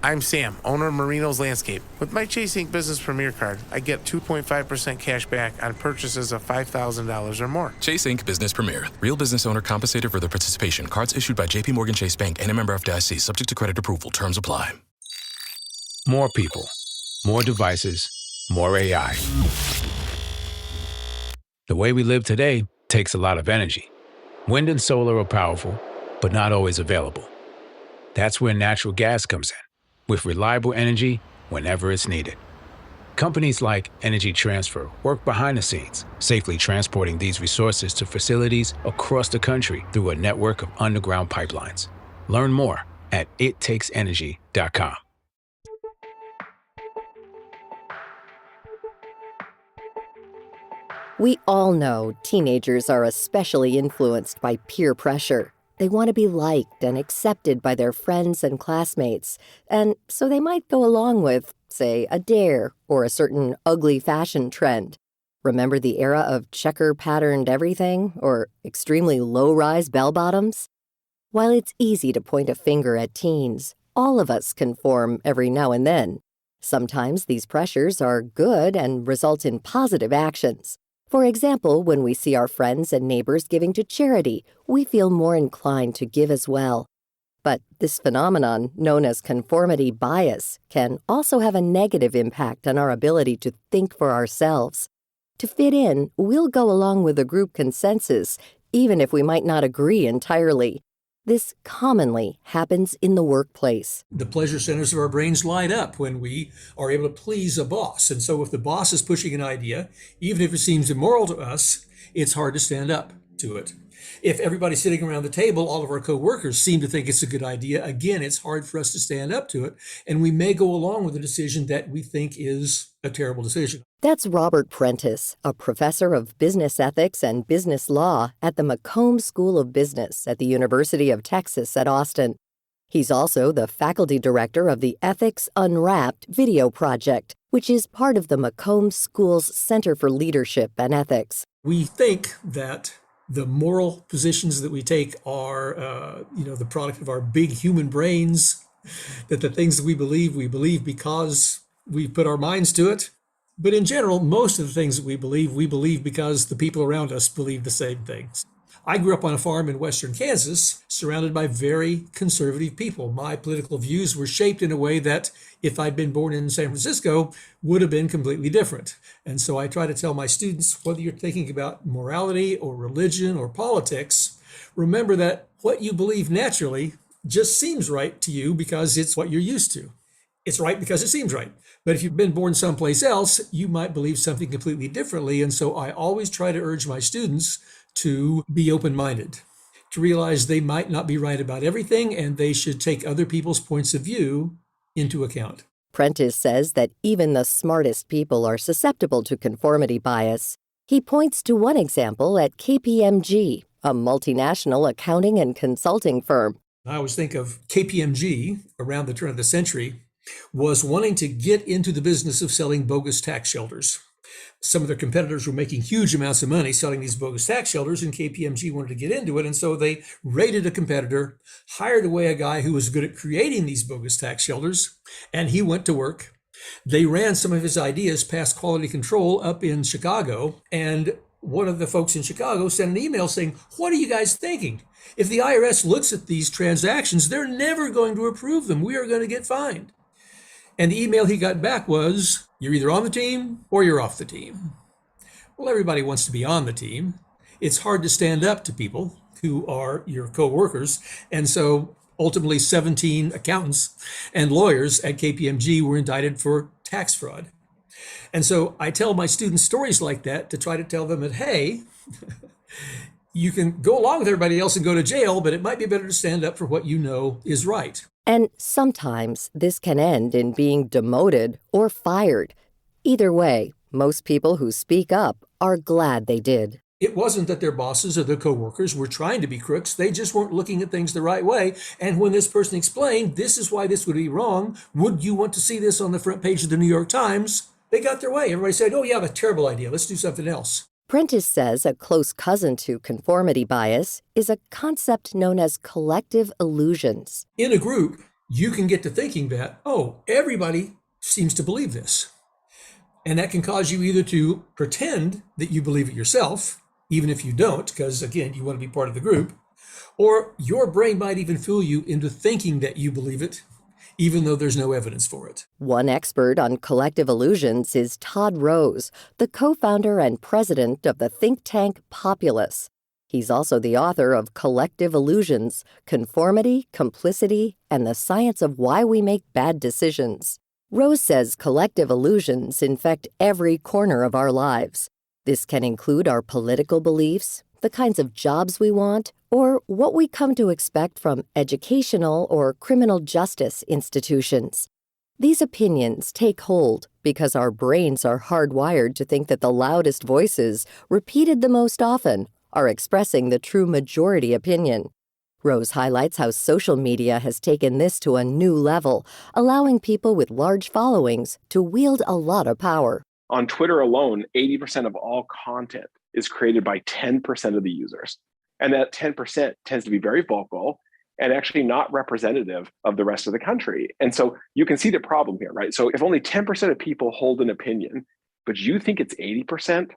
I'm Sam, owner of Marino's Landscape. With my Chase Inc. Business Premier card, I get 2.5% cash back on purchases of $5,000 or more. Chase Inc. Business Premier. Real business owner compensated for their participation. Cards issued by J.P. Morgan Chase Bank and a member FDIC. Subject to credit approval. Terms apply. More people, more devices, more AI. The way we live today takes a lot of energy. Wind and solar are powerful, but not always available. That's where natural gas comes in, with reliable energy whenever it's needed. Companies like Energy Transfer work behind the scenes, safely transporting these resources to facilities across the country through a network of underground pipelines. Learn more at ittakes.energy.com. We all know teenagers are especially influenced by peer pressure. They want to be liked and accepted by their friends and classmates, and so they might go along with, say, a dare or a certain ugly fashion trend. Remember the era of checker-patterned everything or extremely low-rise bell-bottoms? While it's easy to point a finger at teens, all of us conform every now and then. Sometimes these pressures are good and result in positive actions. For example, when we see our friends and neighbors giving to charity, we feel more inclined to give as well. But this phenomenon, known as conformity bias, can also have a negative impact on our ability to think for ourselves. To fit in, we'll go along with the group consensus, even if we might not agree entirely. This commonly happens in the workplace. The pleasure centers of our brains light up when we are able to please a boss. And so if the boss is pushing an idea, even if it seems immoral to us, it's hard to stand up to it. If everybody sitting around the table, all of our coworkers seem to think it's a good idea, again, it's hard for us to stand up to it. And we may go along with a decision that we think is a terrible decision. That's Robert Prentice, a professor of business ethics and business law at the McCombs School of Business at the University of Texas at Austin. He's also the faculty director of the Ethics Unwrapped Video Project, which is part of the McCombs School's Center for Leadership and Ethics. We think that the moral positions that we take are, the product of our big human brains, that the things that we believe because we put our minds to it. But in general, most of the things that we believe because the people around us believe the same things. I grew up on a farm in western Kansas, surrounded by very conservative people. My political views were shaped in a way that, if I'd been born in San Francisco, would have been completely different. And so I try to tell my students, whether you're thinking about morality or religion or politics, remember that what you believe naturally just seems right to you because it's what you're used to. It's right because it seems right. But if you've been born someplace else, you might believe something completely differently. And so I always try to urge my students to be open-minded, to realize they might not be right about everything, and they should take other people's points of view into account. Prentice says that even the smartest people are susceptible to conformity bias. He points to one example at KPMG, a multinational accounting and consulting firm. I always think of KPMG around the turn of the century was wanting to get into the business of selling bogus tax shelters. Some of their competitors were making huge amounts of money selling these bogus tax shelters, and KPMG wanted to get into it. And so they raided a competitor, hired away a guy who was good at creating these bogus tax shelters, and he went to work. They ran some of his ideas past quality control up in Chicago, and one of the folks in Chicago sent an email saying, "What are you guys thinking? If the IRS looks at these transactions, they're never going to approve them. We are going to get fined." And the email he got back was, "You're either on the team or you're off the team." Well, everybody wants to be on the team. It's hard to stand up to people who are your co-workers. And so ultimately 17 accountants and lawyers at KPMG were indicted for tax fraud. And so I tell my students stories like that to try to tell them that, hey, you can go along with everybody else and go to jail, but it might be better to stand up for what you know is right. And sometimes this can end in being demoted or fired. Either way, most people who speak up are glad they did. It wasn't that their bosses or their coworkers were trying to be crooks. They just weren't looking at things the right way. And when this person explained, this is why this would be wrong, would you want to see this on the front page of the New York Times? They got their way. Everybody said, oh yeah, that's a terrible idea. Let's do something else. Prentice says a close cousin to conformity bias is a concept known as collective illusions. In a group, you can get to thinking that, oh, everybody seems to believe this. And that can cause you either to pretend that you believe it yourself, even if you don't, because again, you want to be part of the group, or your brain might even fool you into thinking that you believe it, even though there's no evidence for it. One expert on collective illusions is Todd Rose, the co-founder and president of the think tank Populace. He's also the author of Collective Illusions, Conformity, Complicity, and the Science of Why We Make Bad Decisions. Rose says collective illusions infect every corner of our lives. This can include our political beliefs, the kinds of jobs we want, or what we come to expect from educational or criminal justice institutions. These opinions take hold because our brains are hardwired to think that the loudest voices, repeated the most often, are expressing the true majority opinion. Rose highlights how social media has taken this to a new level, allowing people with large followings to wield a lot of power. On Twitter alone, 80% of all content is created by 10% of the users. And that 10% tends to be very vocal and actually not representative of the rest of the country. And so you can see the problem here, right? So if only 10% of people hold an opinion, but you think it's 80%,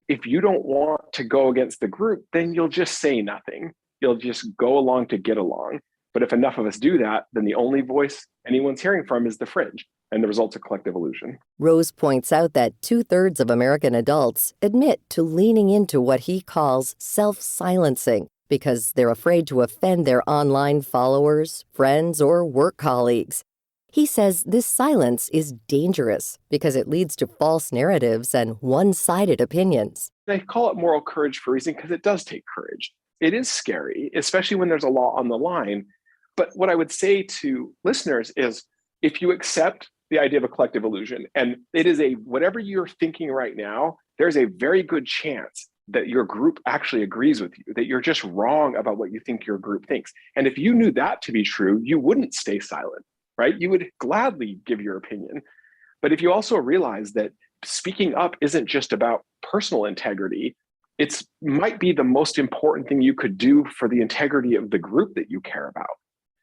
if you don't want to go against the group, then you'll just say nothing. You'll just go along to get along. But if enough of us do that, then the only voice anyone's hearing from is the fringe, and the result's a collective illusion. Rose points out that 2/3 of American adults admit to leaning into what he calls self-silencing because they're afraid to offend their online followers, friends, or work colleagues. He says this silence is dangerous because it leads to false narratives and one-sided opinions. They call it moral courage for a reason because it does take courage. It is scary, especially when there's a law on the line. But what I would say to listeners is, if you accept the idea of a collective illusion, and it is whatever you're thinking right now, there's a very good chance that your group actually agrees with you, that you're just wrong about what you think your group thinks. And if you knew that to be true, you wouldn't stay silent, right? You would gladly give your opinion. But if you also realize that speaking up isn't just about personal integrity, it might be the most important thing you could do for the integrity of the group that you care about.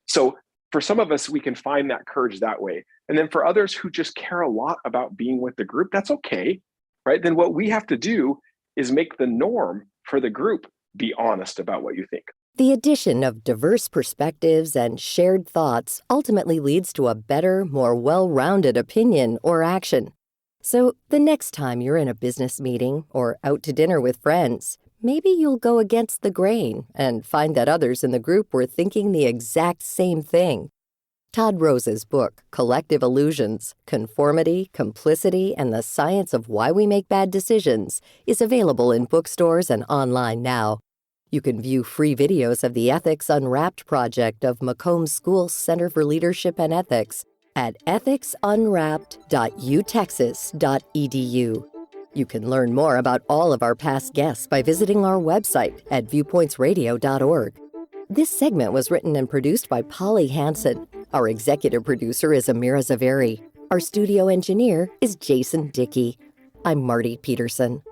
So for some of us, we can find that courage that way. And then for others who just care a lot about being with the group, that's okay, right? Then what we have to do is make the norm for the group be honest about what you think. The addition of diverse perspectives and shared thoughts ultimately leads to a better, more well-rounded opinion or action. So the next time you're in a business meeting or out to dinner with friends, maybe you'll go against the grain and find that others in the group were thinking the exact same thing. Todd Rose's book, Collective Illusions, Conformity, Complicity, and the Science of Why We Make Bad Decisions, is available in bookstores and online now. You can view free videos of the Ethics Unwrapped project of McCombs School Center for Leadership and Ethics at ethicsunwrapped.utexas.edu. You can learn more about all of our past guests by visiting our website at viewpointsradio.org. This segment was written and produced by Polly Hansen. Our executive producer is Amirah Zaveri. Our studio engineer is Jason Dickey. I'm Marty Peterson.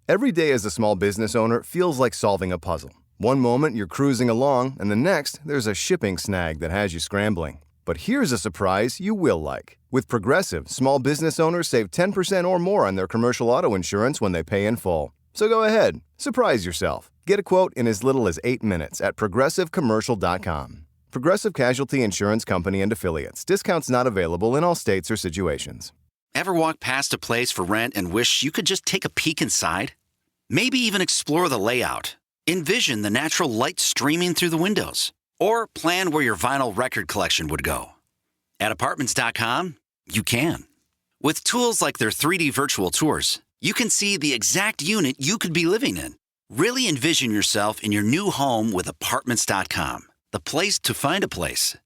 Every day as a small business owner feels like solving a puzzle. One moment you're cruising along, and the next there's a shipping snag that has you scrambling. But here's a surprise you will like. With Progressive, small business owners save 10% or more on their commercial auto insurance when they pay in full. So go ahead, surprise yourself. Get a quote in as little as 8 minutes at progressivecommercial.com. Progressive Casualty Insurance Company and Affiliates. Discounts not available in all states or situations. Ever walk past a place for rent and wish you could just take a peek inside? Maybe even explore the layout. Envision the natural light streaming through the windows. Or plan where your vinyl record collection would go. At Apartments.com, you can. With tools like their 3D virtual tours, you can see the exact unit you could be living in. Really envision yourself in your new home with Apartments.com, the place to find a place.